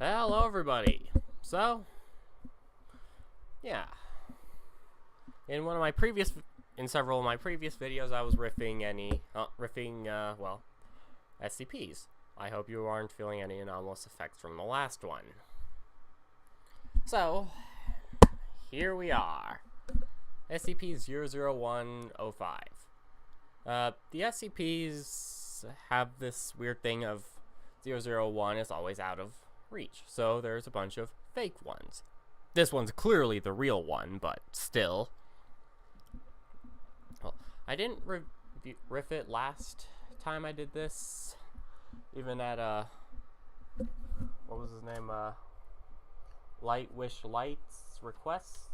Hello everybody. So, yeah. In several of my previous videos, I was riffing SCPs. I hope you aren't feeling any anomalous effects from the last one. So, here we are. SCP-00105. The SCPs have this weird thing of 001 is always out of reach, so there's a bunch of fake ones. This one's clearly the real one, but still. Well, I didn't riff it last time I did this, even at what was his name, Light Wish Light's request,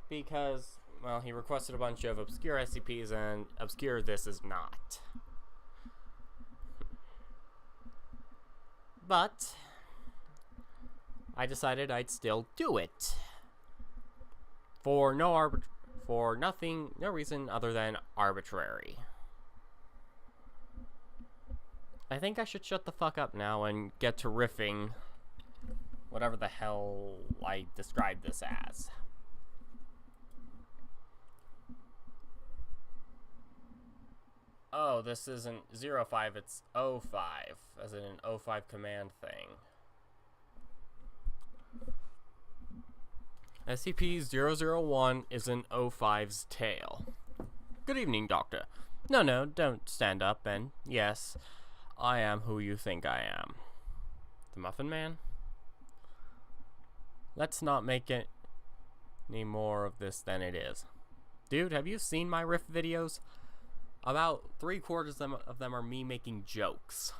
because, well, he requested a bunch of obscure SCPs, and obscure this is not. But I decided I'd still do it for no reason other than arbitrary. I think I should shut the fuck up now and get to riffing whatever the hell I described this as. Oh, this isn't 05, it's 05, as in an 05 command thing. SCP-001 is an 05's tale. Good evening, Doctor. No, don't stand up, and yes, I am who you think I am. The Muffin Man? Let's not make it any more of this than it is. Dude, have you seen my riff videos? About 3/4 of them are me making jokes.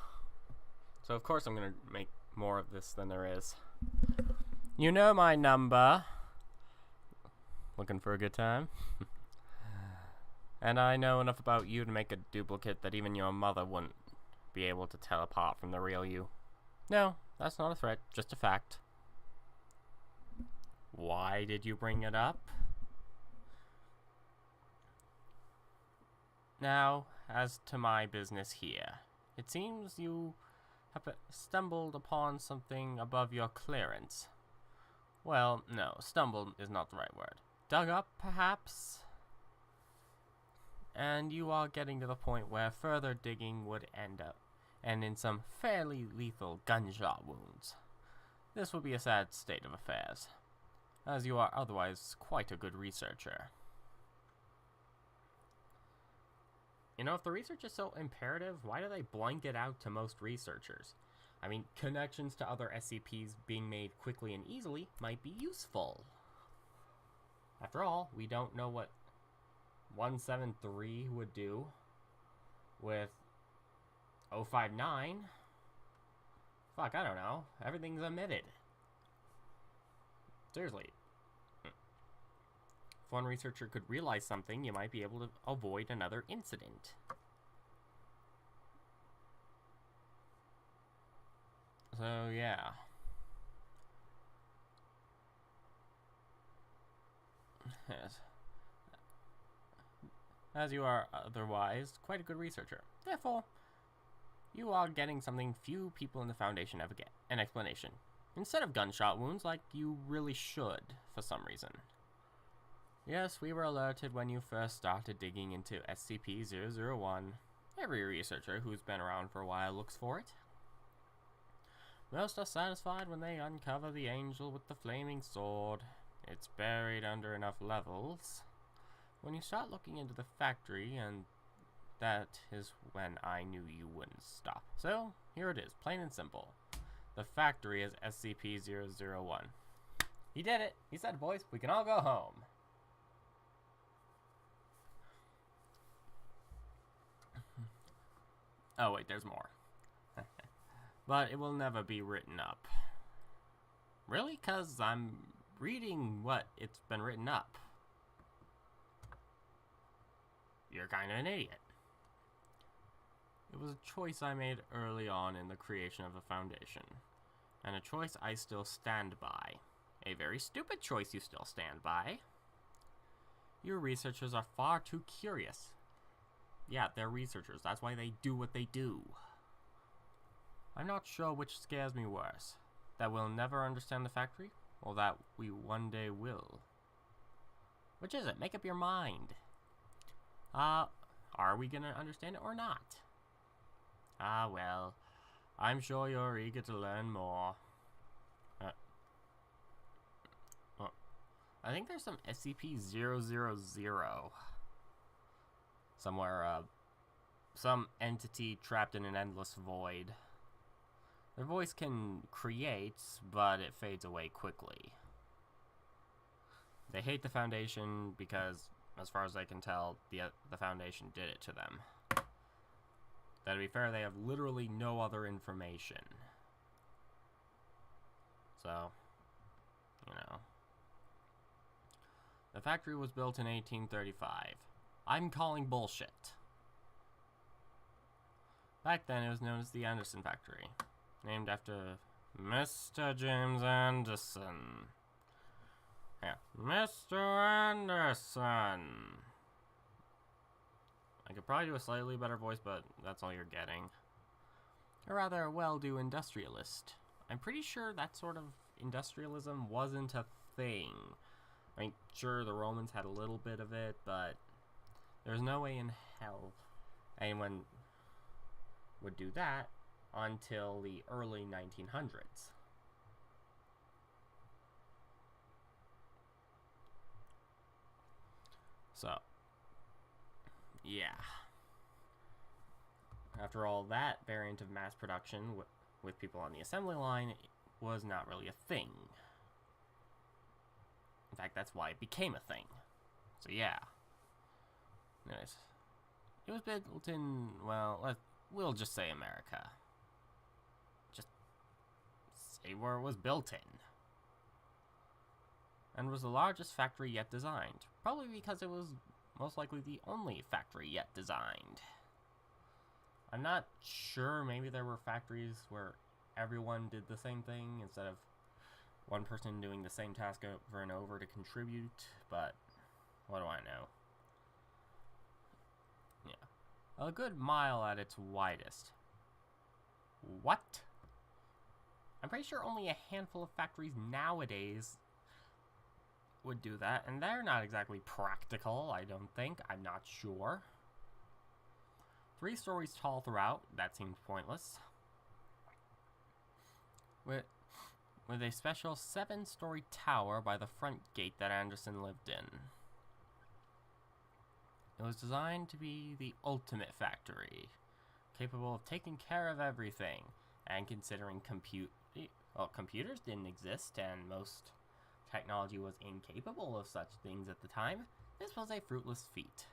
So of course I'm gonna make more of this than there is. You know my number. Looking for a good time? And I know enough about you to make a duplicate that even your mother wouldn't be able to tell apart from the real you. No, that's not a threat, just a fact. Why did you bring it up? Now, as to my business here, it seems you have stumbled upon something above your clearance. Well, no, stumbled is not the right word. Dug up, perhaps? And you are getting to the point where further digging would end in some fairly lethal gunshot wounds. This would be a sad state of affairs, as you are otherwise quite a good researcher. You know, if the research is so imperative, why do they blank it out to most researchers? I mean, connections to other SCPs being made quickly and easily might be useful. After all, we don't know what 173 would do with 059. Fuck, I don't know. Everything's omitted. Seriously. If one researcher could realize something, you might be able to avoid another incident. So, yeah. Yes. As you are otherwise quite a good researcher. Therefore, you are getting something few people in the Foundation ever get. An explanation. Instead of gunshot wounds, like you really should, for some reason. Yes, we were alerted when you first started digging into SCP-001. Every researcher who's been around for a while looks for it. Most are satisfied when they uncover the angel with the flaming sword. It's buried under enough levels. When you start looking into the factory, and that is when I knew you wouldn't stop. So, here it is, plain and simple. The factory is SCP-001. He did it! He said, boys, we can all go home. Oh wait, there's more. But it will never be written up. Really? 'Cause I'm reading what it's been written up. You're kind of an idiot. It was a choice I made early on in the creation of the Foundation. And a choice I still stand by. A very stupid choice you still stand by. Your researchers are far too curious. Yeah, they're researchers. That's why they do what they do. I'm not sure which scares me worse. That we'll never understand the factory, or that we one day will. Which is it? Make up your mind. Are we gonna understand it or not? Ah, well. I'm sure you're eager to learn more. I think there's some SCP-000 somewhere, some entity trapped in an endless void. Their voice can create, but it fades away quickly. They hate the Foundation because, as far as I can tell, the Foundation did it to them. That to be fair, they have literally no other information. So, you know. The factory was built in 1835. I'm calling bullshit. Back then, it was known as the Anderson Factory, named after Mr. James Anderson. Yeah, Mr. Anderson. I could probably do a slightly better voice, but that's all you're getting. A rather well-do industrialist. I'm pretty sure that sort of industrialism wasn't a thing. I mean, sure, the Romans had a little bit of it, but there's no way in hell anyone would do that until the early 1900s. So, yeah. After all, that variant of mass production with people on the assembly line was not really a thing. In fact, that's why it became a thing. So yeah. Anyways, it was built in, well, we'll just say America. Just say where it was built in. And was the largest factory yet designed. Probably because it was most likely the only factory yet designed. I'm not sure, maybe there were factories where everyone did the same thing instead of one person doing the same task over and over to contribute, but what do I know? Yeah. A good mile at its widest. What? I'm pretty sure only a handful of factories nowadays would do that, and they're not exactly practical, I don't think. I'm not sure. 3 stories tall throughout, that seems pointless. With a special 7-story tower by the front gate that Anderson lived in. It was designed to be the ultimate factory, capable of taking care of everything, and considering computers didn't exist and most technology was incapable of such things at the time, this was a fruitless feat.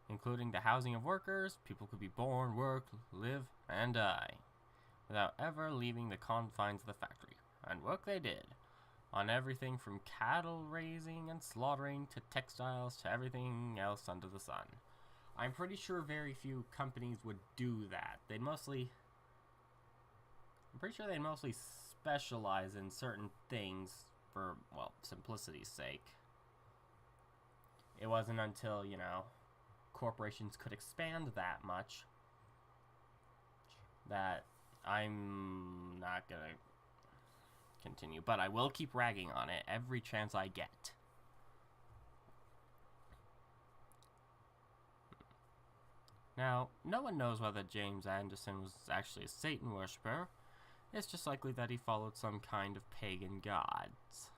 Including the housing of workers, people could be born, work, live, and die, without ever leaving the confines of the factory. And work they did, on everything from cattle raising and slaughtering to textiles to everything else under the sun. I'm pretty sure very few companies would do that. I'm pretty sure they'd mostly specialize in certain things for, well, simplicity's sake. It wasn't until, you know, corporations could expand that much that I'm not gonna continue, but I will keep ragging on it every chance I get. Now, no one knows whether James Anderson was actually a Satan worshipper. It's just likely that he followed some kind of pagan gods.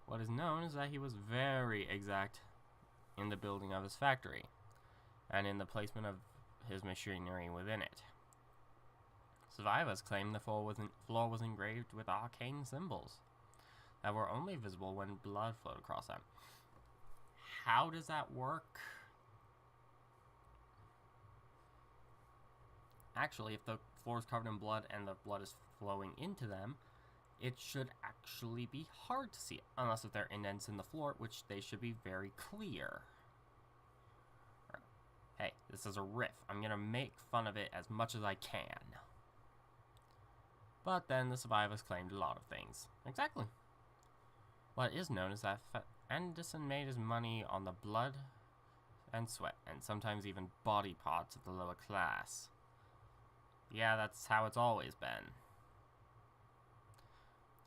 What is known is that he was very exact in the building of his factory, and in the placement of his machinery within it. Survivors claim the floor was engraved with arcane symbols that were only visible when blood flowed across them. How does that work? Actually, if the floor is covered in blood and the blood is flowing into them, it should actually be hard to see it, unless if there are indents in the floor, which they should be very clear. Hey, this is a riff. I'm gonna make fun of it as much as I can. But then the survivors claimed a lot of things. Exactly. What is known is that Anderson made his money on the blood and sweat, and sometimes even body parts of the lower class. Yeah, that's how it's always been.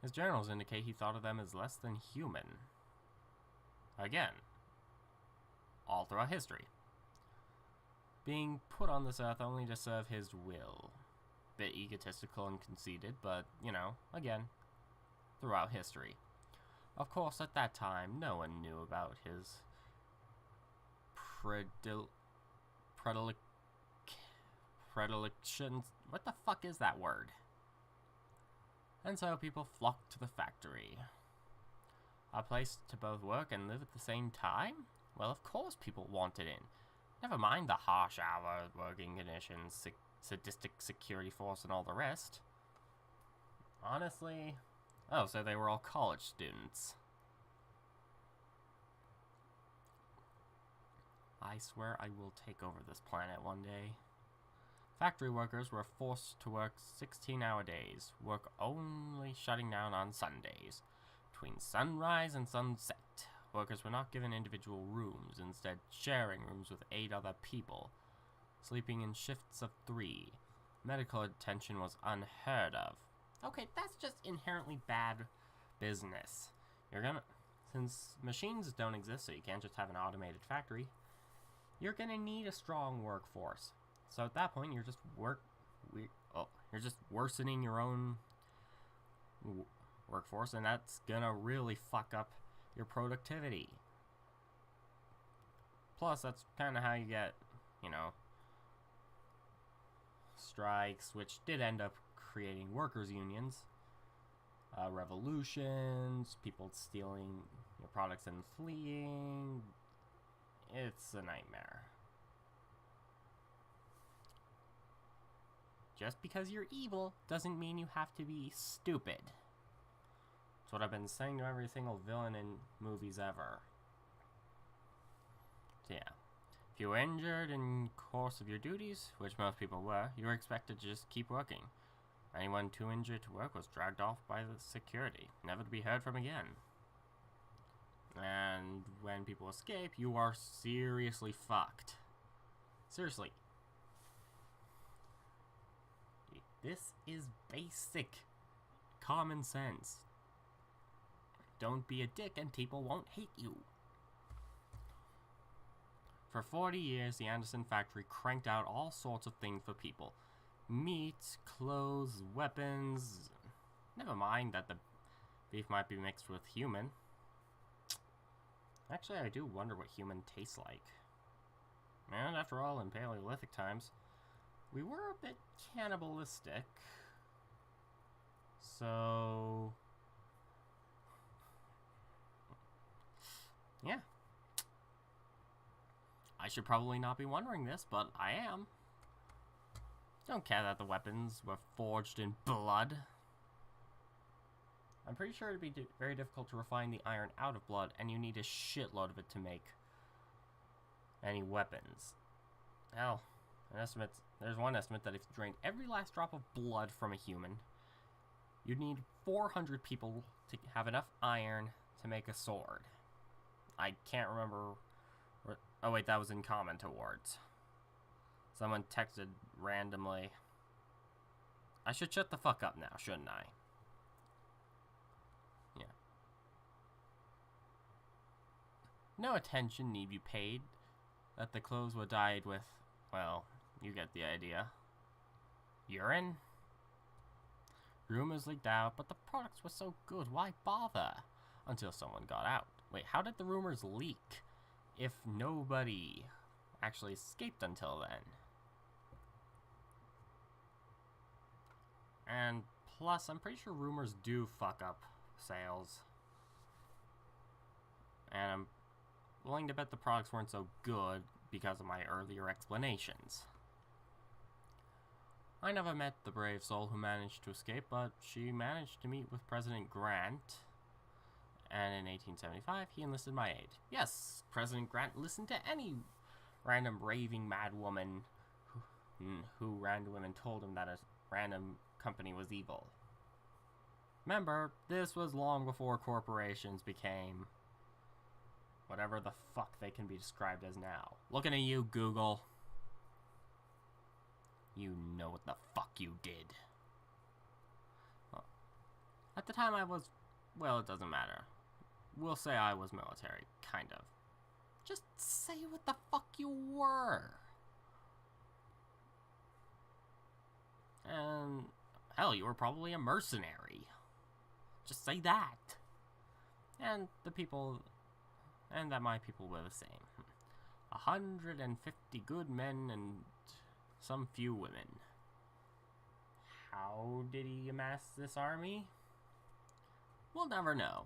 His journals indicate he thought of them as less than human. Again, all throughout history. Being put on this earth only to serve his will. Bit egotistical and conceited, but, again, throughout history. Of course, at that time, no one knew about his predilections. What the fuck is that word? And so people flocked to the factory. A place to both work and live at the same time? Well, of course people wanted in. Never mind the harsh hours, working conditions, sadistic security force, and all the rest. Honestly... Oh, so they were all college students. I swear I will take over this planet one day. Factory workers were forced to work 16-hour days, work only shutting down on Sundays. Between sunrise and sunset, workers were not given individual rooms, instead sharing rooms with 8 other people, sleeping in shifts of 3. Medical attention was unheard of. Okay, that's just inherently bad business. Since machines don't exist, so you can't just have an automated factory, you're gonna need a strong workforce. So at that point, you're just worsening your own workforce, and that's gonna really fuck up your productivity. Plus, that's kind of how you get, strikes, which did end up creating workers' unions, revolutions, people stealing your products and fleeing. It's a nightmare. Just because you're evil doesn't mean you have to be stupid. That's what I've been saying to every single villain in movies ever. So yeah. If you were injured in course of your duties, which most people were, you were expected to just keep working. Anyone too injured to work was dragged off by the security, never to be heard from again. And when people escape, you are seriously fucked. Seriously. This is basic common sense. Don't be a dick and people won't hate you. For 40 years, the Anderson factory cranked out all sorts of things for people. Meat, clothes, weapons. Never mind that the beef might be mixed with human. Actually, I do wonder what human tastes like. And after all, in Paleolithic times, we were a bit cannibalistic. So... yeah. I should probably not be wondering this, but I am. Don't care that the weapons were forged in blood. I'm pretty sure it'd be very difficult to refine the iron out of blood, and you need a shitload of it to make any weapons. Hell, there's one estimate that if you drained every last drop of blood from a human, you'd need 400 people to have enough iron to make a sword. I can't remember... Oh wait, that was in comment awards. Someone texted randomly. I should shut the fuck up now, shouldn't I? Yeah. No attention need be paid that the clothes were dyed with, well, you get the idea. Urine? Rumors leaked out, but the products were so good, why bother? Until someone got out. Wait, how did the rumors leak if nobody actually escaped until then? And plus, I'm pretty sure rumors do fuck up sales. And I'm willing to bet the products weren't so good because of my earlier explanations. I never met the brave soul who managed to escape, but she managed to meet with President Grant. And in 1875, he enlisted my aid. Yes, President Grant listened to any random raving mad woman who random women told him that a random company was evil. Remember, this was long before corporations became, whatever the fuck they can be described as now. Looking at you, Google. You know what the fuck you did. Well, at the time I was, well, it doesn't matter. We'll say I was military, kind of. Just say what the fuck you were. And, hell, you were probably a mercenary. Just say that. And that my people were the same. 150 good men and some few women. How did he amass this army? We'll never know.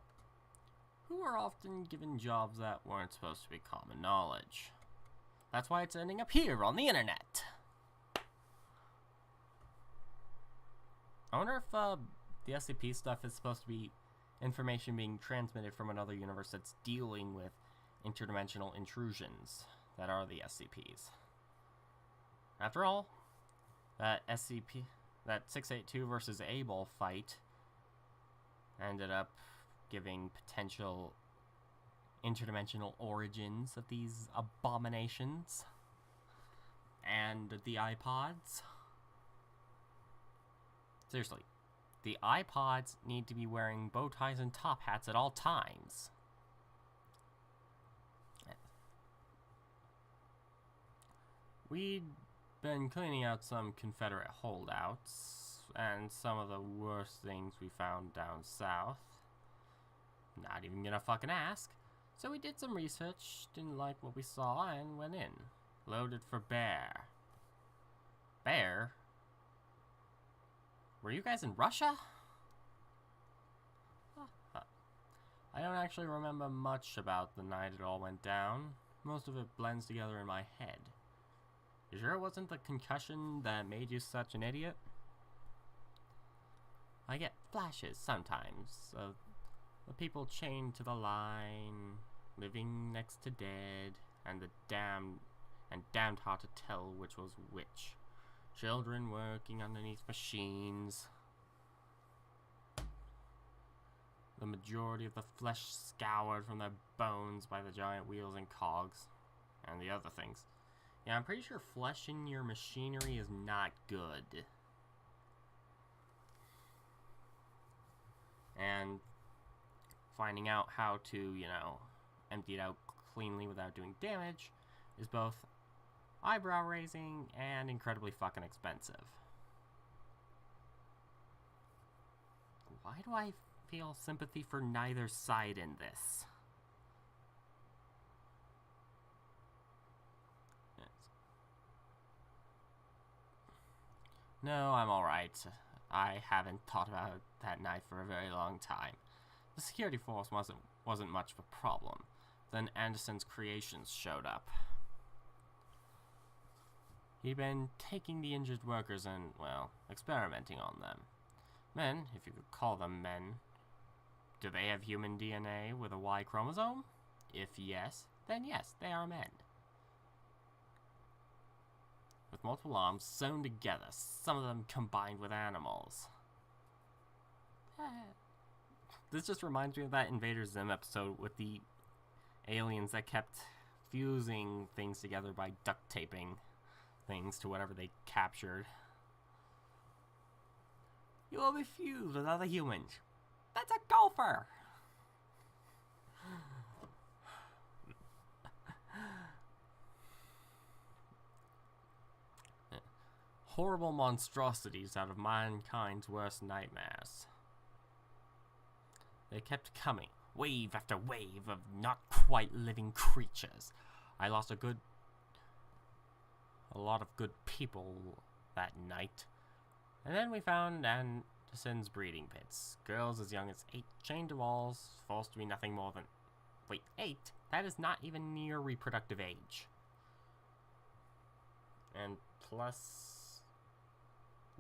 Who are often given jobs that weren't supposed to be common knowledge. That's why it's ending up here on the internet. I wonder if the SCP stuff is supposed to be information being transmitted from another universe that's dealing with interdimensional intrusions that are the SCPs. After all, that 682 versus Able fight ended up giving potential interdimensional origins of these abominations and the iPods. Seriously, the iPods need to be wearing bow ties and top hats at all times. We'd been cleaning out some Confederate holdouts, and some of the worst things we found down south. Not even gonna fucking ask. So we did some research, didn't like what we saw, and went in. Loaded for bear. Bear? Were you guys in Russia? I don't actually remember much about the night it all went down. Most of it blends together in my head. You sure it wasn't the concussion that made you such an idiot? I get flashes sometimes of the people chained to the line, living next to dead, and damned hard to tell which was which. Children working underneath machines. The majority of the flesh scoured from their bones by the giant wheels and cogs. And the other things. Yeah, I'm pretty sure flesh in your machinery is not good. And finding out how to, empty it out cleanly without doing damage is both eyebrow raising and incredibly fucking expensive. Why do I feel sympathy for neither side in this? Yes. No, I'm alright. I haven't thought about that night for a very long time. The security force wasn't much of a problem. Then Anderson's creations showed up. He'd been taking the injured workers and, well, experimenting on them. Men, if you could call them men. Do they have human DNA with a Y chromosome? If yes, then yes, they are men. With multiple arms sewn together, some of them combined with animals. This just reminds me of that Invader Zim episode with the aliens that kept fusing things together by duct taping things to whatever they captured. You will be fused with other humans. That's a gopher! Horrible monstrosities out of mankind's worst nightmares. They kept coming, wave after wave of not quite living creatures. I lost a lot of good people that night. And then we found Anderson's breeding pits. Girls as young as 8 chained to walls, forced to be nothing more than... Wait, 8? That is not even near reproductive age. And plus...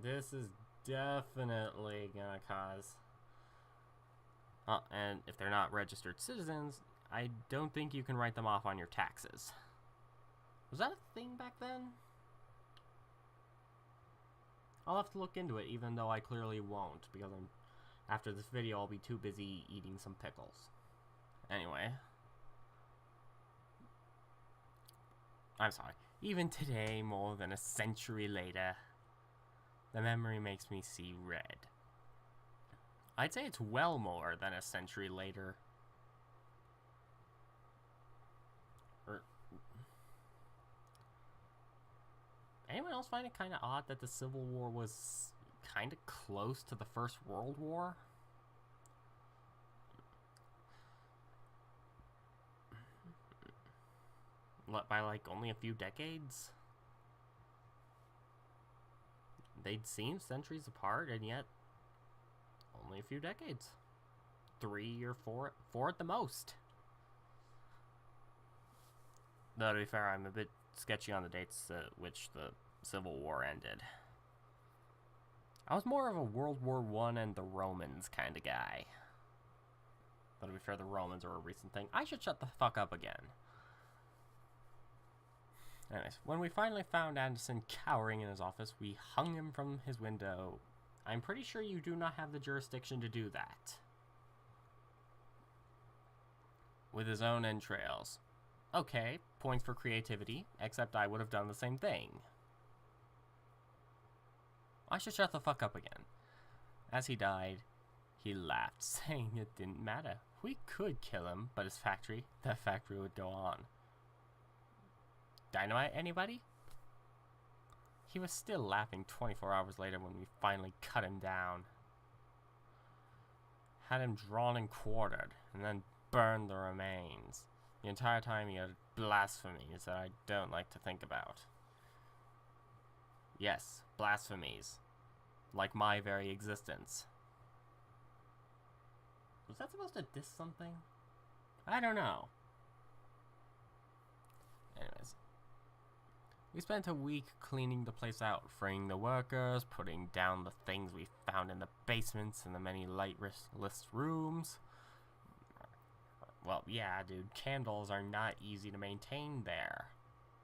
this is definitely gonna cause... and if they're not registered citizens, I don't think you can write them off on your taxes. Was that a thing back then? I'll have to look into it, even though I clearly won't, because after this video I'll be too busy eating some pickles. Anyway. I'm sorry. Even today, more than a century later, the memory makes me see red. I'd say it's well more than a century later. Anyone else find it kind of odd that the Civil War was kind of close to the First World War? What, by like only a few decades? They'd seem centuries apart, and yet only a few decades. 3 or 4 at the most. Though, to be fair, I'm a bit sketchy on the dates at which the Civil War ended. I was more of a World War I and the Romans kind of guy. But to be fair, the Romans are a recent thing. I should shut the fuck up again. Anyways, when we finally found Anderson cowering in his office, we hung him from his window. I'm pretty sure you do not have the jurisdiction to do that. With his own entrails. Okay, points for creativity, except I would have done the same thing. I should shut the fuck up again. As he died, he laughed, saying it didn't matter. We could kill him, but the factory would go on. Dynamite, anybody? He was still laughing 24 hours later when we finally cut him down. Had him drawn and quartered, and then burned the remains. The entire time he uttered blasphemies that I don't like to think about. Yes, blasphemies. Like my very existence. Was that supposed to diss something? I don't know. Anyways. We spent a week cleaning the place out, freeing the workers, putting down the things we found in the basements and the many lightless rooms. Well, yeah, dude, candles are not easy to maintain there.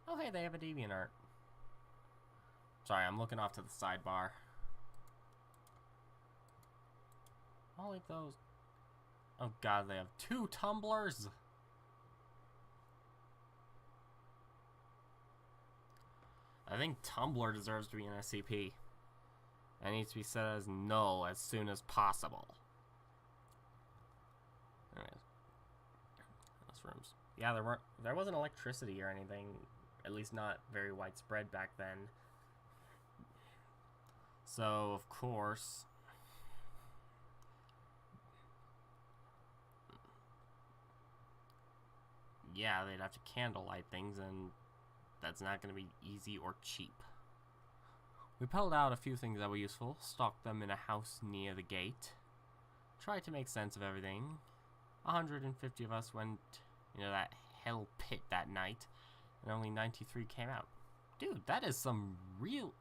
Oh, hey, they have a DeviantArt. Sorry, I'm looking off to the sidebar. I'll leave those. Oh god, they have 2 tumblers! I think Tumblr deserves to be an SCP. It needs to be set as null as soon as possible. Anyways. Those rooms. Yeah, there wasn't electricity or anything. At least not very widespread back then. So, of course... yeah, they'd have to candlelight things, and that's not going to be easy or cheap. We pulled out a few things that were useful, stocked them in a house near the gate, tried to make sense of everything. 150 of us went into that hell pit that night, and only 93 came out. Dude, that is some real...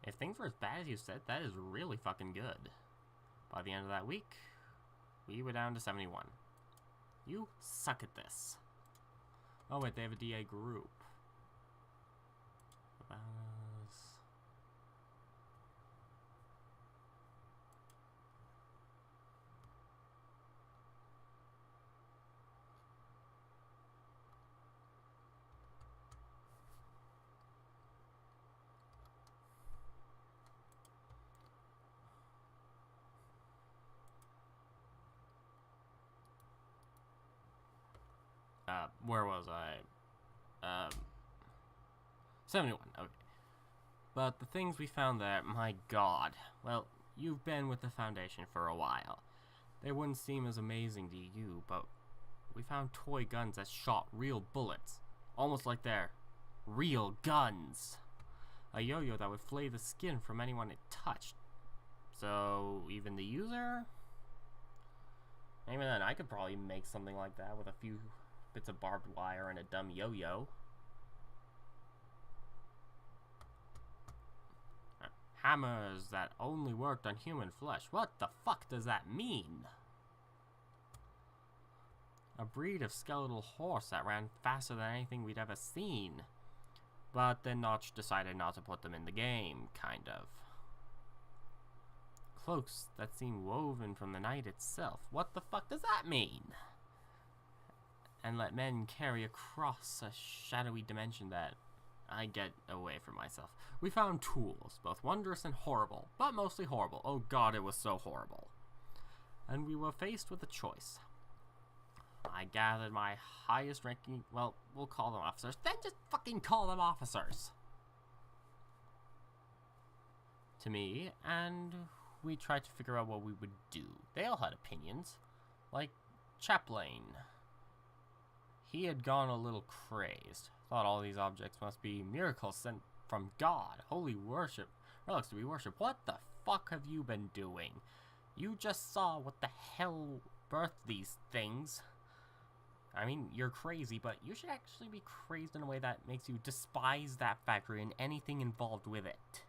if things were as bad as you said, that is really fucking good. By the end of that week, we were down to 71. You suck at this. Oh wait, they have a DA group. Where was I? 71, okay. But the things we found there, my god. Well, you've been with the Foundation for a while. They wouldn't seem as amazing to you, but we found toy guns that shot real bullets. Almost like they're real guns. A yo-yo that would flay the skin from anyone it touched. So, even the user? Even then, I could probably make something like that with a few bits of barbed wire and a dumb yo-yo. Hammers that only worked on human flesh. What the fuck does that mean? A breed of skeletal horse that ran faster than anything we'd ever seen. But then Notch decided not to put them in the game, kind of. Cloaks that seem woven from the night itself. What the fuck does that mean? and let men carry across a shadowy dimension that I get away from myself. We found tools, both wondrous and horrible, but mostly horrible. Oh god, it was so horrible. And we were faced with a choice. I gathered my highest ranking, well, we'll call them officers, then just fucking call them officers, to me, and we tried to figure out what we would do. They all had opinions, like Chaplain. He had gone a little crazed, thought all these objects must be miracles sent from God, holy worship, relics to be worshipped. What the fuck have you been doing? You just saw what the hell birthed these things. I mean, you're crazy, but you should actually be crazed in a way that makes you despise that factory and anything involved with it.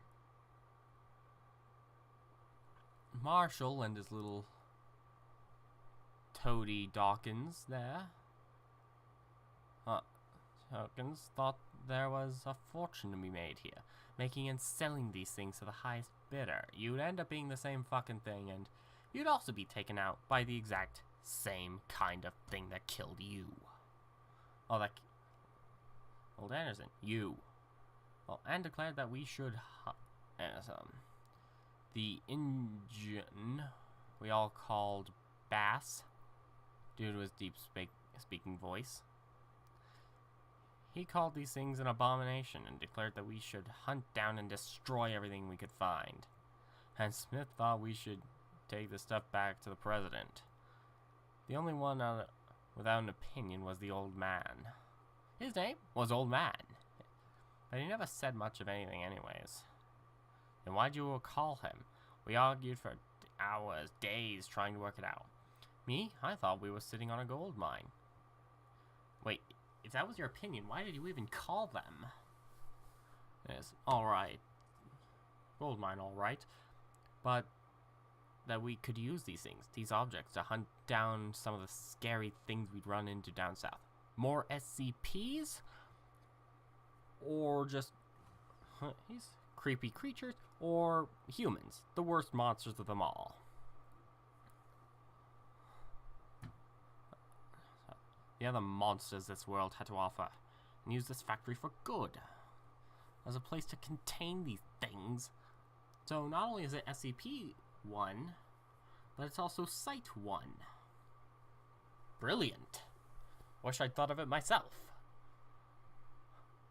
Marshall and his little toady Dawkins there. Dawkins thought there was a fortune to be made here, making and selling these things to the highest bidder. You'd end up being the same fucking thing, and you'd also be taken out by the exact same kind of thing that killed you. Oh, that... Old Anderson, you. Well, and declared that we should... the engine we all called Bass, due to his deep speaking voice. He called these things an abomination and declared that we should hunt down and destroy everything we could find. And Smith thought we should take the stuff back to the president. The only one without an opinion was the old man. His name was Old Man, but he never said much of anything anyways. Then why'd you call him? We argued for hours, days, trying to work it out. Me? I thought we were sitting on a gold mine. Wait, if that was your opinion, why did you even call them? Yes, alright. Gold mine, alright. But that we could use these things, these objects, to hunt down some of the scary things we'd run into down south. More SCPs? Or just... these creepy creatures? Or humans, the worst monsters of them all. The other monsters this world had to offer, and use this factory for good, as a place to contain these things. So not only is it SCP-1, but it's also Site-1. Brilliant. Wish I'd thought of it myself.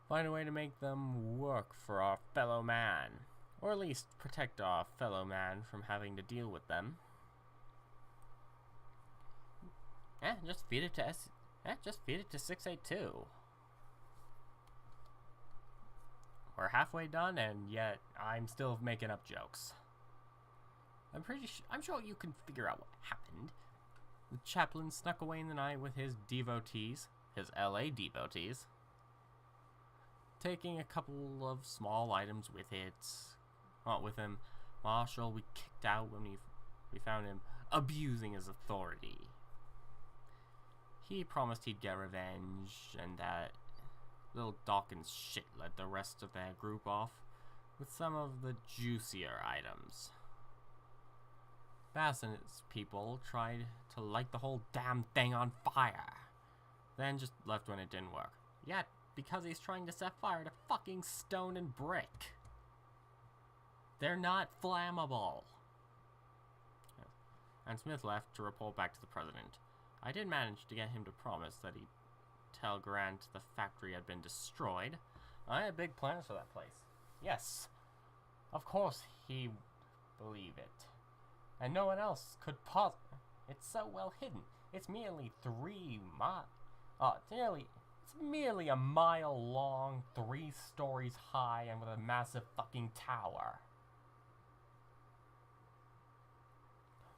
Find a way to make them work for our fellow man, or at least protect our fellow man from having to deal with them. Just feed it to just feed it to 682. We're halfway done, and yet I'm still making up jokes. I'm sure you can figure out what happened. The chaplain snuck away in the night with his devotees, his LA devotees, taking a couple of small items with it. Not with him. Marshall we kicked out when we found him abusing his authority. He promised he'd get revenge, and that little Dawkins shit led the rest of their group off with some of the juicier items. Bass and his people tried to light the whole damn thing on fire, then just left when it didn't work. Yet, because he's trying to set fire to fucking stone and brick. They're not flammable. And Smith left to report back to the president. I did manage to get him to promise that he'd tell Grant the factory had been destroyed. I had big plans for that place. Yes, of course he believed it. And no one else could It's so well hidden. It's merely it's merely a mile long, 3 stories high, and with a massive fucking tower.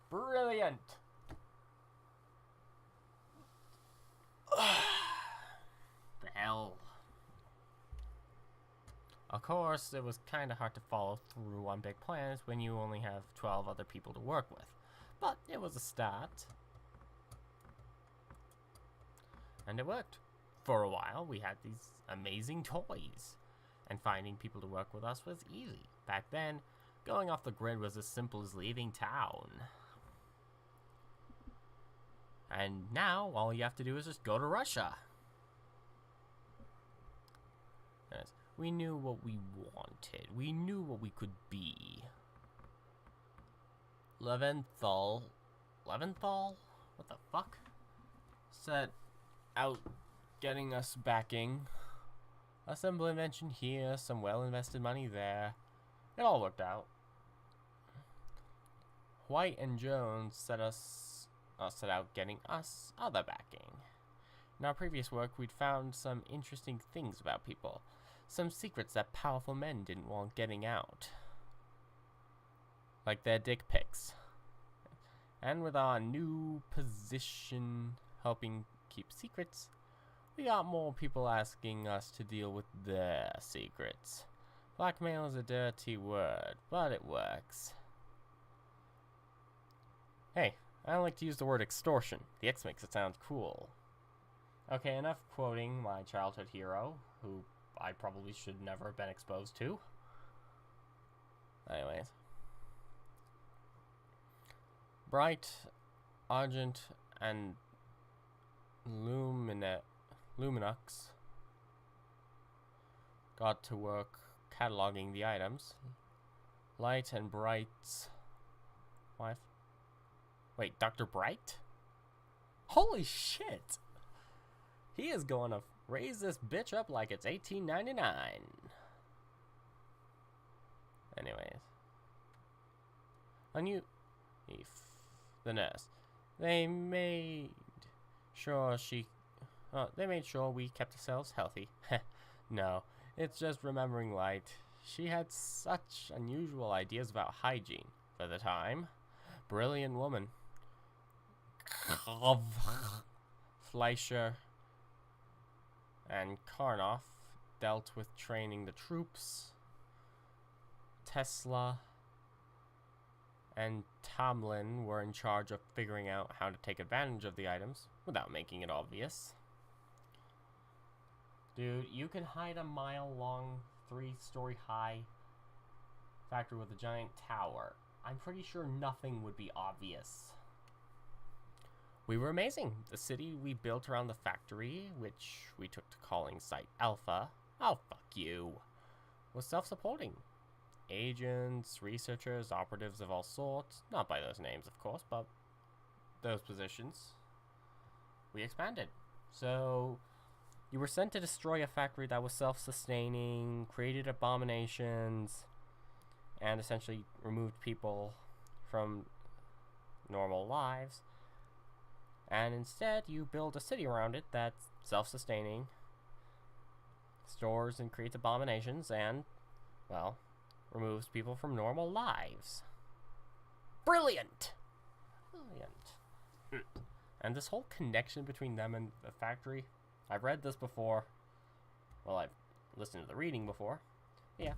Brilliant! The hell. Of course, it was kinda hard to follow through on big plans when you only have 12 other people to work with. But it was a start. And it worked. For a while, we had these amazing toys. And finding people to work with us was easy. Back then, going off the grid was as simple as leaving town. And now, all you have to do is just go to Russia. Yes. We knew what we wanted. We knew what we could be. Leventhal? What the fuck? Set out getting us backing. A simple invention here, some well-invested money there. It all worked out. White and Jones set out getting us other backing. In our previous work, we'd found some interesting things about people. Some secrets that powerful men didn't want getting out. Like their dick pics. And with our new position helping keep secrets, we got more people asking us to deal with their secrets. Blackmail is a dirty word, but it works. Hey, I don't like to use the word extortion. The X makes it sound cool. Okay, enough quoting my childhood hero, who I probably should never have been exposed to. Anyways. Bright, Argent, and Luminux got to work cataloging the items. Light and Bright's wife. Wait, Dr. Bright? Holy shit! He is going to raise this bitch up like it's $18.99. Anyways. The nurse. They made sure we kept ourselves healthy. No, it's just remembering Light. She had such unusual ideas about hygiene for the time. Brilliant woman. Fleischer and Karnoff dealt with training the troops. Tesla and Tomlin were in charge of figuring out how to take advantage of the items without making it obvious. Dude, you can hide a mile-long, 3-story high factory with a giant tower. I'm pretty sure nothing would be obvious. We were amazing. The city we built around the factory, which we took to calling Site Alpha, oh fuck you, was self-supporting. Agents, researchers, operatives of all sorts, not by those names of course, but those positions. We expanded. So you were sent to destroy a factory that was self-sustaining, created abominations, and essentially removed people from normal lives. And instead, you build a city around it that's self-sustaining, stores and creates abominations, and, well, removes people from normal lives. Brilliant! Brilliant. And this whole connection between them and the factory, I've read this before. Well, I've listened to the reading before. Yeah,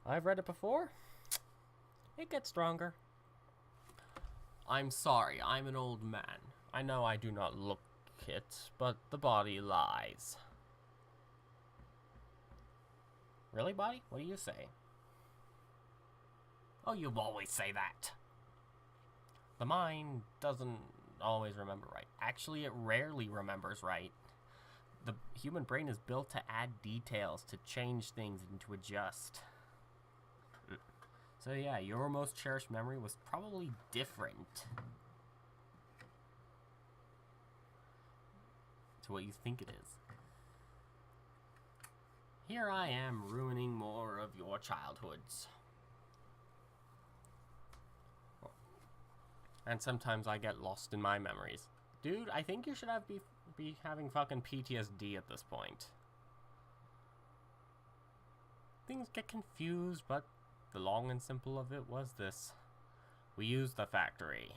I've read it before. It gets stronger. I'm sorry, I'm an old man. I know I do not look it, but the body lies. Really, body? What do you say? Oh, you always say that. The mind doesn't always remember right. Actually, it rarely remembers right. The human brain is built to add details, to change things, and to adjust. So yeah, your most cherished memory was probably different to what you think it is. Here I am ruining more of your childhoods. And sometimes I get lost in my memories. Dude, I think you should be having fucking PTSD at this point. Things get confused, but the long and simple of it was this. We used the factory.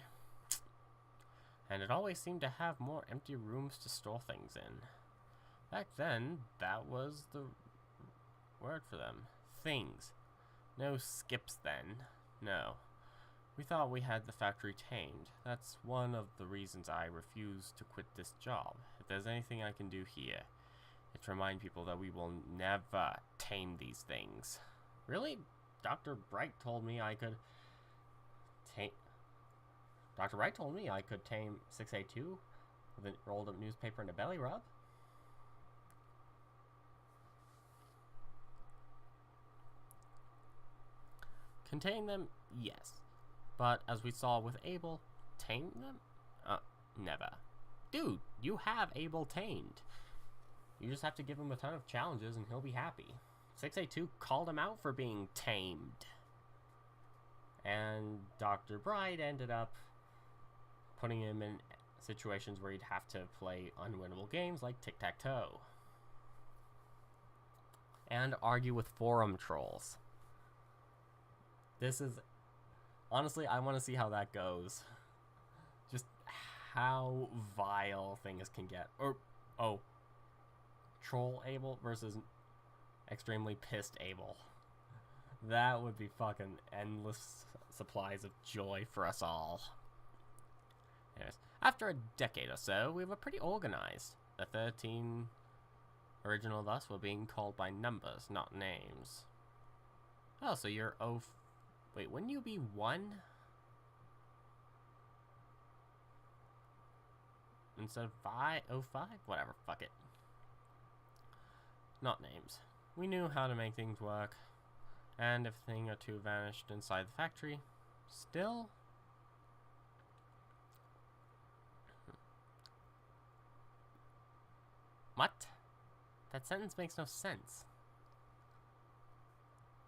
And it always seemed to have more empty rooms to store things in. Back then, that was the word for them. Things. No skips then. No. We thought we had the factory tamed. That's one of the reasons I refuse to quit this job. If there's anything I can do here, it's remind people that we will never tame these things. Really? Dr. Bright told me I could tame... Dr. Bright told me I could tame 682. with a rolled up newspaper and a belly rub. Contain them, yes. But as we saw with Abel, tame them? Never. Dude, you have Abel tamed. You just have to give him a ton of challenges and he'll be happy. 682 called him out for being tamed. And Dr. Bright ended up putting him in situations where he'd have to play unwinnable games like tic-tac-toe. And argue with forum trolls. This is... Honestly, I want to see how that goes. Just how vile things can get. Or, oh, troll Abel versus extremely pissed Abel. That would be fucking endless supplies of joy for us all. Anyways, after a decade or so, we were pretty organized. The 13 original of us were being called by numbers, not names. Oh, so you're wait, wouldn't you be 1? Instead of 5? 05? Whatever, fuck it. Not names. We knew how to make things work. And if a thing or two vanished inside the factory, still... What? That sentence makes no sense.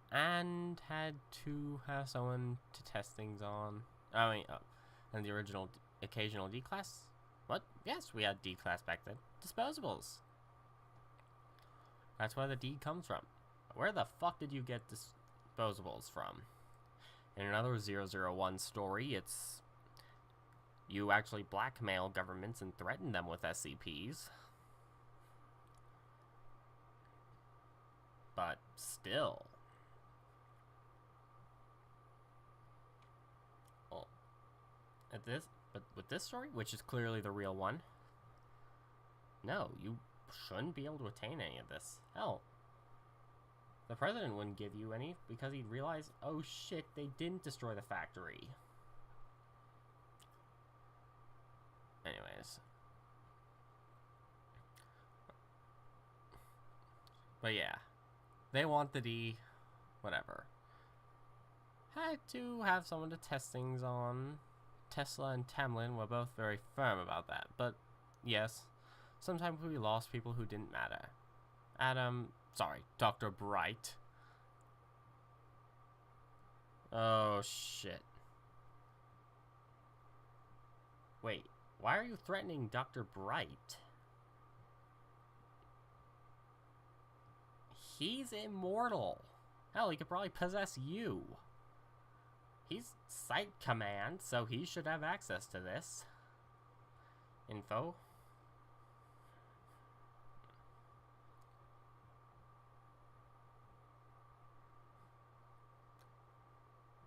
And had to have someone to test things on. I mean, and the original occasional D-class? What? Yes, we had D-class back then. Disposables. That's where the D comes from. Where the fuck did you get disposables from? In another 001 story, it's... You actually blackmail governments and threaten them with SCPs. But still... But with this story, which is clearly the real one, no, you shouldn't be able to attain any of this. Hell, the president wouldn't give you any because he'd realize, oh shit, they didn't destroy the factory. Anyways. But yeah, they want the D, whatever. Had to have someone to test things on. Tesla and Tamlin were both very firm about that, but yes, sometimes we lost people who didn't matter. Dr. Bright. Oh shit. Wait, why are you threatening Dr. Bright? He's immortal. Hell, he could probably possess you. He's Site Command, so he should have access to this info.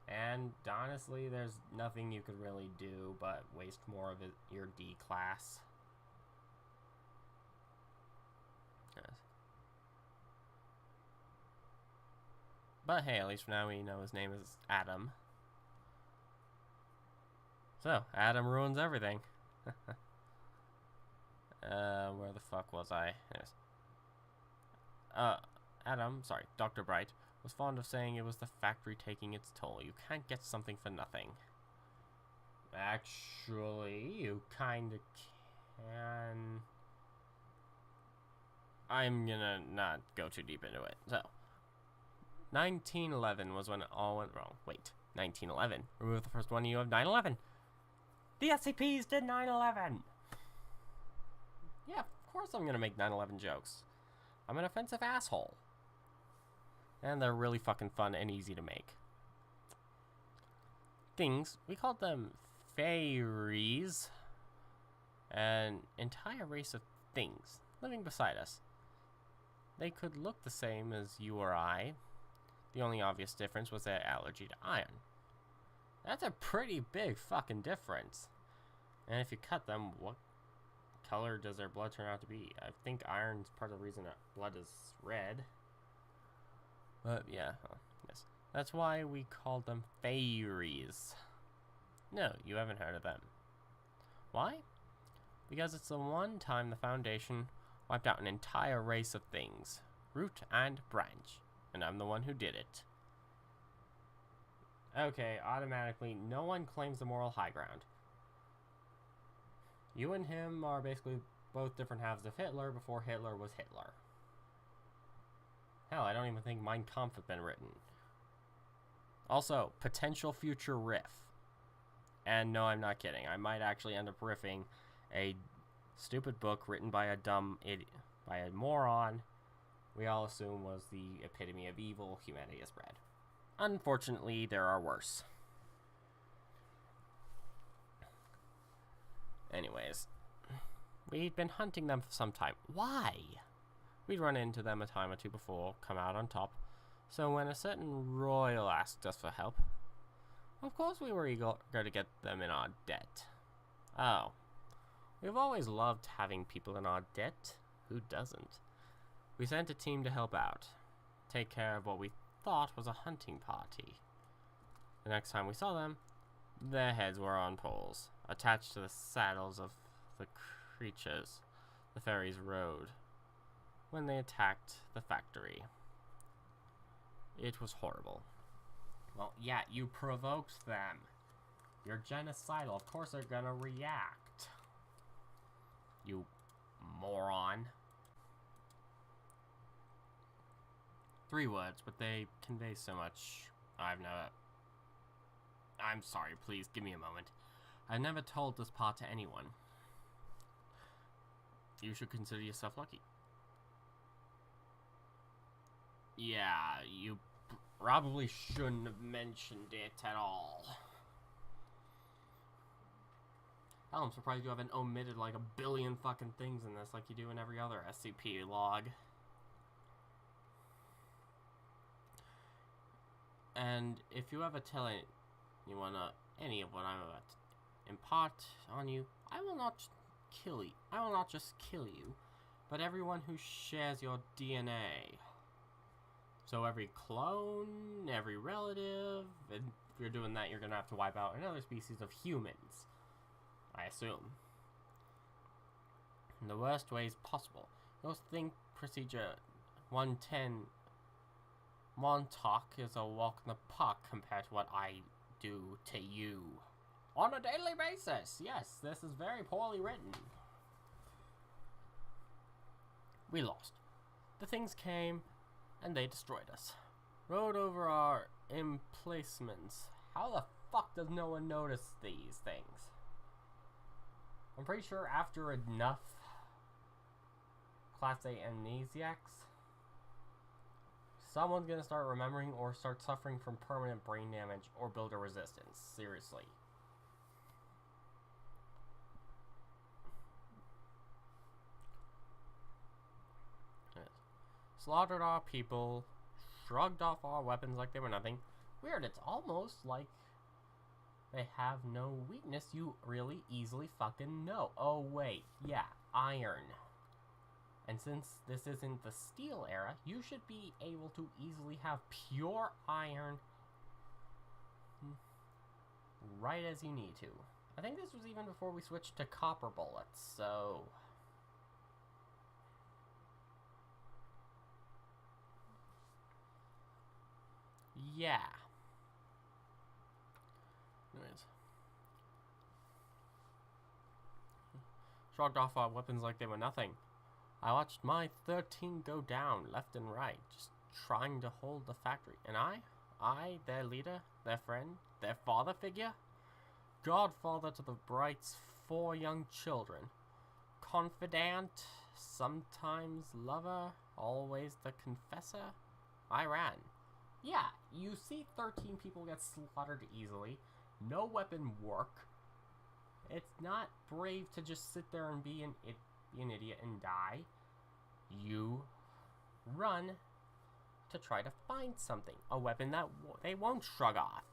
And honestly, there's nothing you could really do but waste more of your D class. Yes. But hey, at least for now we know his name is Adam. So, Adam ruins everything. Where the fuck was I? Yes. Dr. Bright was fond of saying it was the factory taking its toll. You can't get something for nothing. Actually, you kinda can. I'm gonna not go too deep into it. So, 1911 was when it all went wrong. Wait, 1911. Remove the first one, you have 9/11. The SCPs did 9/11! Yeah, of course I'm gonna make 9/11 jokes. I'm an offensive asshole. And they're really fucking fun and easy to make. Things, we called them fairies. An entire race of things living beside us. They could look the same as you or I. The only obvious difference was their allergy to iron. That's a pretty big fucking difference. And if you cut them, what color does their blood turn out to be? I think iron's part of the reason that blood is red. But yeah, yes. That's why we called them fairies. No, you haven't heard of them. Why? Because it's the one time the Foundation wiped out an entire race of things, root and branch, and I'm the one who did it. Okay, automatically, no one claims the moral high ground. You and him are basically both different halves of Hitler before Hitler was Hitler. Hell, I don't even think Mein Kampf had been written. Also, potential future riff. And no, I'm not kidding. I might actually end up riffing a stupid book written by a dumb idiot, by a moron we all assume was the epitome of evil humanity has bred. Unfortunately, there are worse. Anyways, we'd been hunting them for some time. Why? We'd run into them a time or two before, come out on top. So when a certain royal asked us for help, of course we were eager to get them in our debt. Oh. We've always loved having people in our debt. Who doesn't? We sent a team to help out. Take care of what we thought was a hunting party. The next time we saw them, their heads were on poles, attached to the saddles of the creatures the fairies rode when they attacked the factory. It was horrible. Well, yeah, you provoked them. You're genocidal. Of course they're gonna react. You moron. 3 words, but they convey so much. I'm sorry, please give me a moment. I've never told this part to anyone. You should consider yourself lucky. Yeah, you probably shouldn't have mentioned it at all. Hell, I'm surprised you haven't omitted like 1 billion fucking things in this like you do in every other SCP log. And if you ever tell anyone any of what I'm about to impart on you, I will not kill you. I will not just kill you, but everyone who shares your DNA. So every clone, every relative, and if you're doing that, you're gonna have to wipe out another species of humans, I assume. In the worst ways possible. You'll think procedure 110 Montauk is a walk in the park compared to what I do to you. On a daily basis! Yes, this is very poorly written. We lost. The things came, and they destroyed us. Rode over our emplacements. How the fuck does no one notice these things? I'm pretty sure after enough Class A amnesiacs, someone's gonna start remembering or start suffering from permanent brain damage or build a resistance. Seriously. Slaughtered our people, shrugged off our weapons like they were nothing. Weird, it's almost like they have no weakness. You really easily fucking know. Oh wait, yeah, iron. And since this isn't the steel era, you should be able to easily have pure iron right as you need to. I think this was even before we switched to copper bullets, so... yeah. Anyways. Shrugged off our weapons like they were nothing. I watched my 13 go down left and right, just trying to hold the factory. And I, their leader, their friend, their father figure, godfather to the Brights' 4 young children, confidant, sometimes lover, always the confessor, I ran. Yeah, you see 13 people get slaughtered easily, no weapon work. It's not brave to just sit there and be an idiot and die. You run to try to find something, a weapon that they won't shrug off.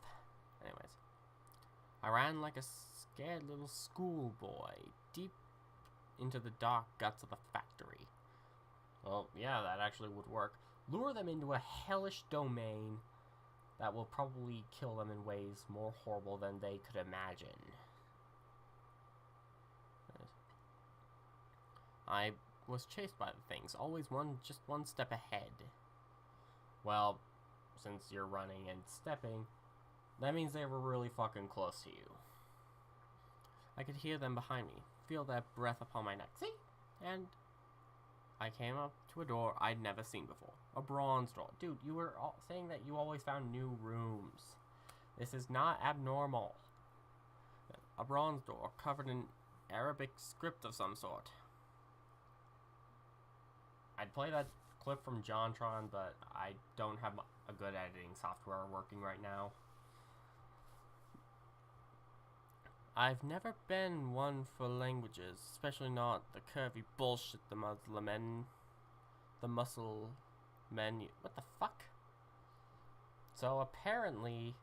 Anyways, I ran like a scared little schoolboy deep into the dark guts of the factory. Well, yeah, that actually would work. Lure them into a hellish domain that will probably kill them in ways more horrible than they could imagine. I was chased by the things, always just one step ahead. Well, since you're running and stepping, that means they were really fucking close to you. I could hear them behind me, feel their breath upon my neck. See? And I came up to a door I'd never seen before. A bronze door. Dude, you were saying that you always found new rooms. This is not abnormal. A bronze door covered in Arabic script of some sort. I'd play that clip from JonTron, but I don't have a good editing software working right now. I've never been one for languages, especially not the curvy bullshit the muscle men. What the fuck? So apparently,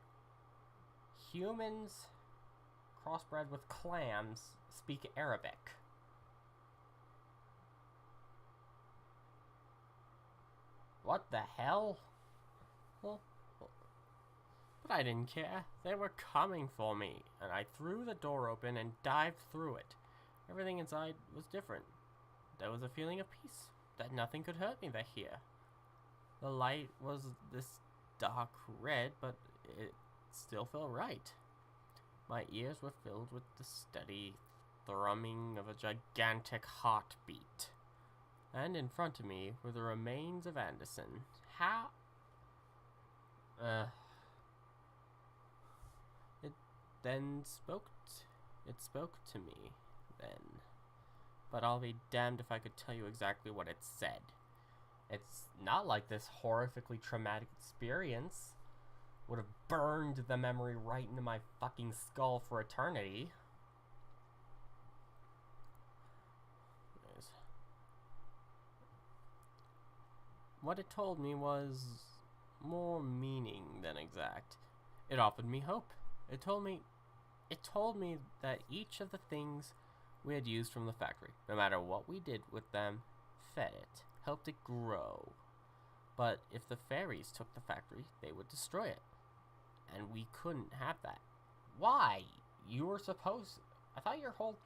humans crossbred with clams speak Arabic. What the hell? Well, but I didn't care. They were coming for me, and I threw the door open and dived through it. Everything inside was different. There was a feeling of peace, that nothing could hurt me here. The light was this dark red, but it still felt right. My ears were filled with the steady thrumming of a gigantic heartbeat. And in front of me were the remains of Anderson. How? It spoke to me then. But I'll be damned if I could tell you exactly what it said. It's not like this horrifically traumatic experience would have burned the memory right into my fucking skull for eternity. What it told me was more meaning than exact. It offered me hope. It told me that each of the things we had used from the factory, no matter what we did with them, fed it, helped it grow. But if the fairies took the factory, they would destroy it. And we couldn't have that. Why? You were supposed... I thought your whole...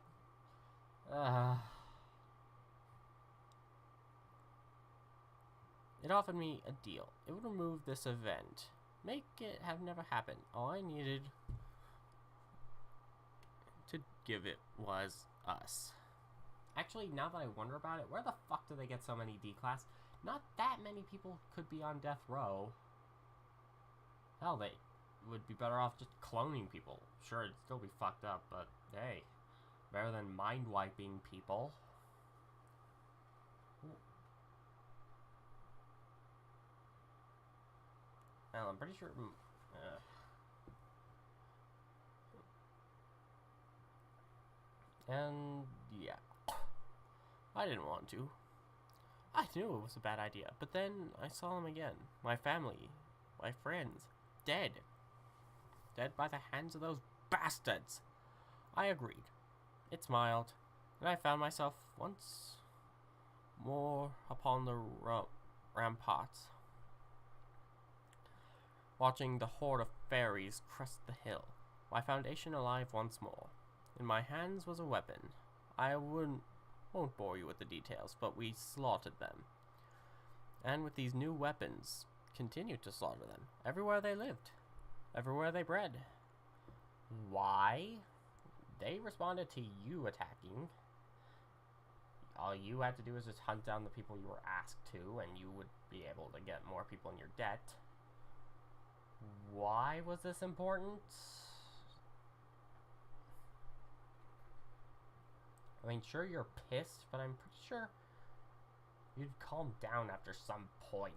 It offered me a deal. It would remove this event. Make it have never happened. All I needed to give it was us. Actually, now that I wonder about it, where the fuck do they get so many D-class? Not that many people could be on death row. Hell, they would be better off just cloning people. Sure, it'd still be fucked up, but hey, better than mind-wiping people. Well, I'm pretty sure... And, yeah. I didn't want to. I knew it was a bad idea, but then I saw them again. My family, my friends, dead. Dead by the hands of those bastards. I agreed. It smiled, and I found myself once more upon the ramparts, watching the horde of fairies crest the hill, my foundation alive once more. In my hands was a weapon. I won't bore you with the details, but we slaughtered them. And with these new weapons, continued to slaughter them, everywhere they lived, everywhere they bred. Why? They responded to you attacking. All you had to do was just hunt down the people you were asked to, and you would be able to get more people in your debt. Why was this important? I mean, sure, you're pissed, but I'm pretty sure you'd calm down after some point.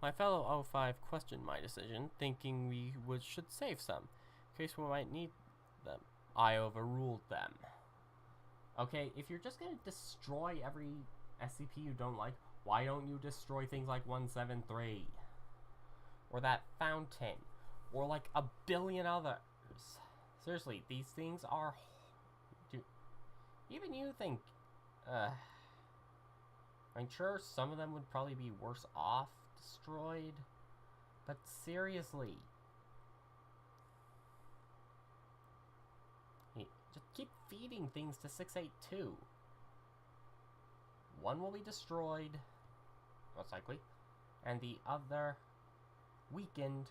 My fellow O5 questioned my decision, thinking we should save some, in case we might need them. I overruled them. Okay, if you're just gonna destroy every SCP you don't like, why don't you destroy things like 173? Or that fountain? Or like a billion others? Seriously, these things are... Dude, even you think... I'm sure some of them would probably be worse off destroyed. But seriously, Just keep feeding things to 682. One will be destroyed, most likely, and the other weakened.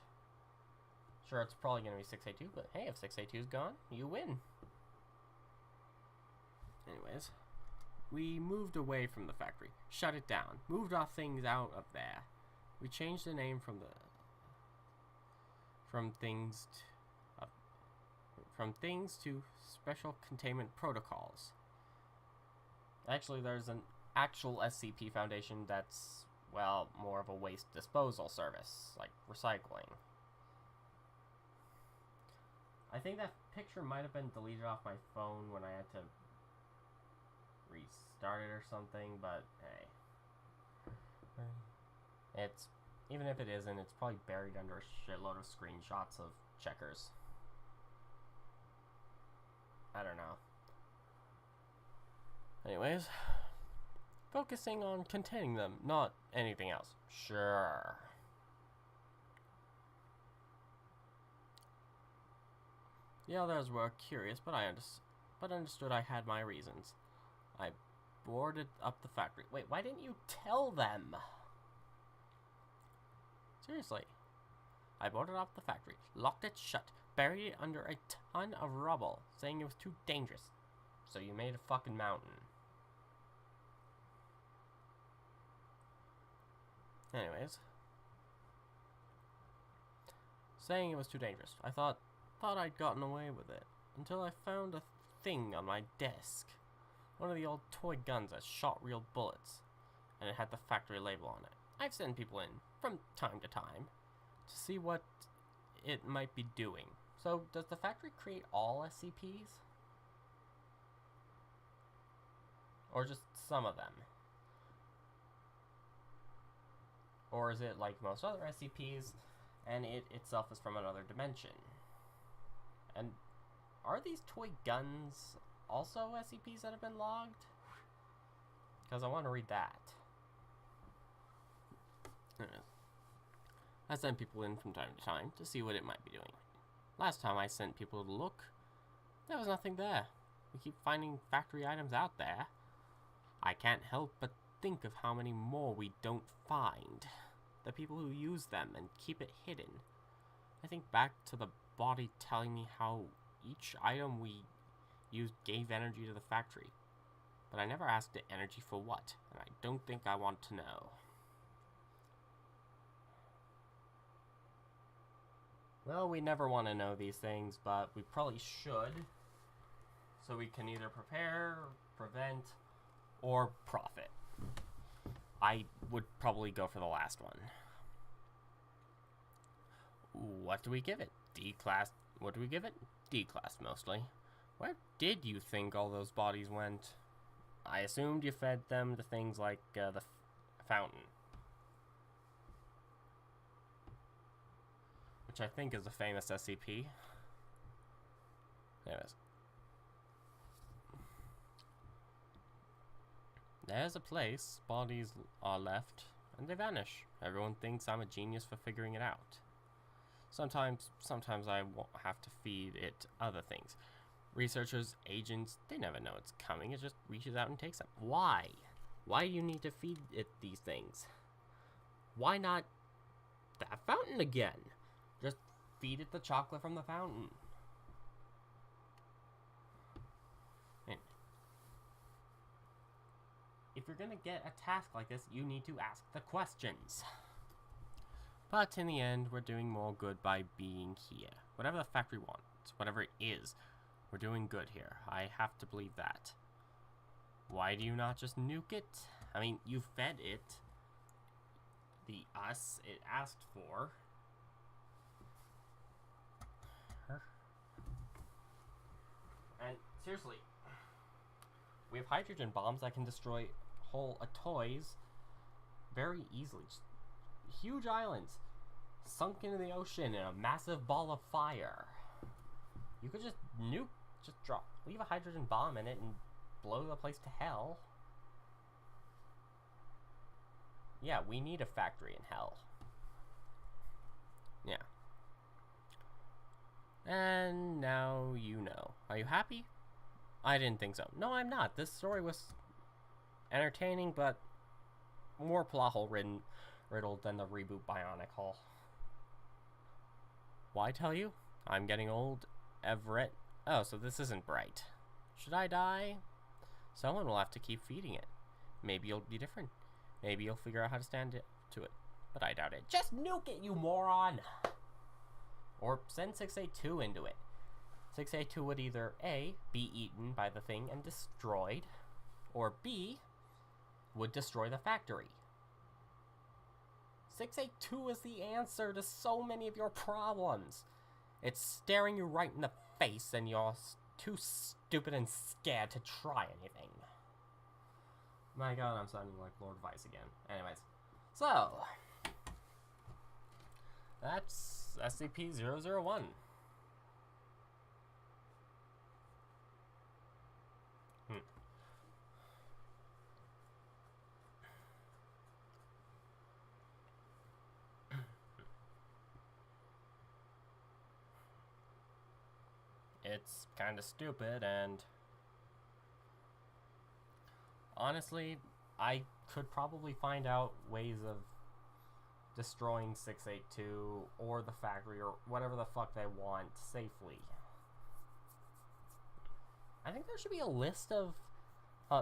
Sure, it's probably going to be 682, but hey, if 682's gone, you win. Anyways, we moved away from the factory, shut it down, moved our things out of there. We changed the name from things to special containment protocols. Actually, there's an actual SCP Foundation that's, well, more of a waste disposal service, like recycling. I think that picture might have been deleted off my phone when I had to restart it or something, but hey. It's, even if it isn't, it's probably buried under a shitload of screenshots of checkers. I don't know. Anyways, focusing on containing them, not anything else. Sure. The others were curious, but understood I had my reasons. I boarded up the factory. Wait, why didn't you tell them? Seriously. I boarded up the factory, locked it shut, buried it under a ton of rubble, saying it was too dangerous. So you made a fucking mountain. Anyways. Saying it was too dangerous. I thought I'd gotten away with it, until I found a thing on my desk. One of the old toy guns that shot real bullets, and it had the factory label on it. I've sent people in, from time to time, to see what it might be doing. So, does the factory create all SCPs? Or just some of them? Or is it like most other SCPs, and it itself is from another dimension? And are these toy guns also SCPs that have been logged? Because I want to read that. I send people in from time to time to see what it might be doing. Last time I sent people to look, there was nothing there. We keep finding factory items out there. I can't help but think of how many more we don't find. The people who use them and keep it hidden. I think back to the body telling me how each item we used gave energy to the factory. But I never asked it energy for what, and I don't think I want to know. Well, we never want to know these things, but we probably should. So we can either prepare, prevent, or profit. I would probably go for the last one. What do we give it? D-class. What do we give it? D-class, mostly. Where did you think all those bodies went? I assumed you fed them to things like the fountain. Which I think is a famous SCP. Anyways. There's a place, bodies are left, and they vanish. Everyone thinks I'm a genius for figuring it out. Sometimes I won't have to feed it other things. Researchers, agents, they never know it's coming. It just reaches out and takes them. Why? Why do you need to feed it these things? Why not that fountain again? Just feed it the chocolate from the fountain. And if you're gonna get a task like this, you need to ask the questions. But in the end, we're doing more good by being here. Whatever the factory wants, whatever it is, we're doing good here. I have to believe that. Why do you not just nuke it? I mean, you fed it the us it asked for. And seriously, we have hydrogen bombs that can destroy whole toys very easily. Just huge islands sunk into the ocean in a massive ball of fire. You could just nuke, leave a hydrogen bomb in it and blow the place to hell. Yeah, we need a factory in hell. Yeah. And now you know. Are you happy? I didn't think so. No, I'm not. This story was entertaining, but more plot hole riddled than the reboot Bionic Hall. Why tell you? I'm getting old, Everett. Oh, so this isn't bright. Should I die? Someone will have to keep feeding it. Maybe you'll be different. Maybe you'll figure out how to stand to it. But I doubt it. Just nuke it, you moron! Or send 682 into it. 682 would either A, be eaten by the thing and destroyed, or B, would destroy the factory. 682 is the answer to so many of your problems. It's staring you right in the face and you're too stupid and scared to try anything. My god, I'm sounding like Lord Vice again. Anyways, so that's SCP-001. It's kind of stupid, and honestly, I could probably find out ways of destroying 682 or the factory or whatever the fuck they want safely. I think there should be a list of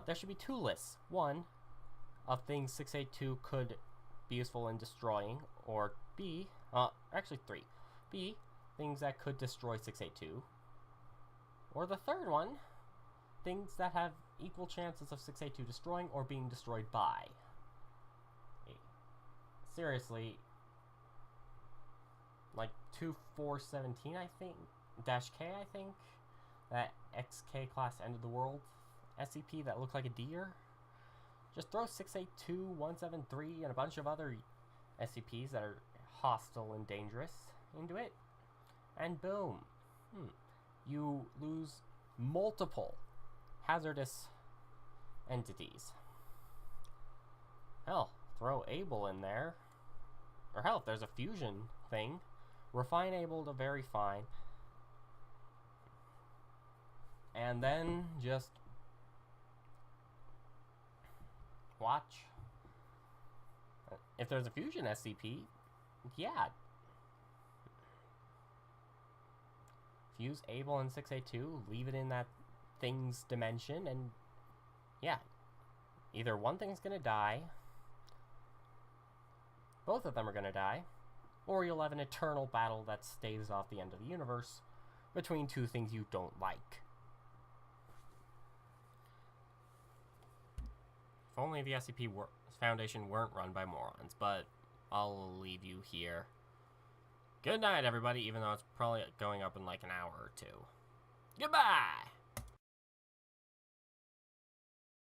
there should be two lists. One of things 682 could be useful in destroying, or B, actually three. B, things that could destroy 682. Or the third one, things that have equal chances of 682 destroying or being destroyed by. Seriously, like 2417, I think, -K, I think, that XK class end of the world SCP that looked like a deer. Just throw 682, 173, and a bunch of other SCPs that are hostile and dangerous into it, and boom. You lose multiple hazardous entities. Hell, throw Able in there. Or hell, if there's a fusion thing, refine Able to very fine. And then just watch. If there's a fusion SCP, yeah. Fuse Able and 682, leave it in that thing's dimension, and yeah. Either one thing's gonna die, both of them are gonna die, or you'll have an eternal battle that staves off the end of the universe between two things you don't like. If only the SCP Foundation weren't run by morons, but I'll leave you here. Good night, everybody, even though it's probably going up in like an hour or two. Goodbye!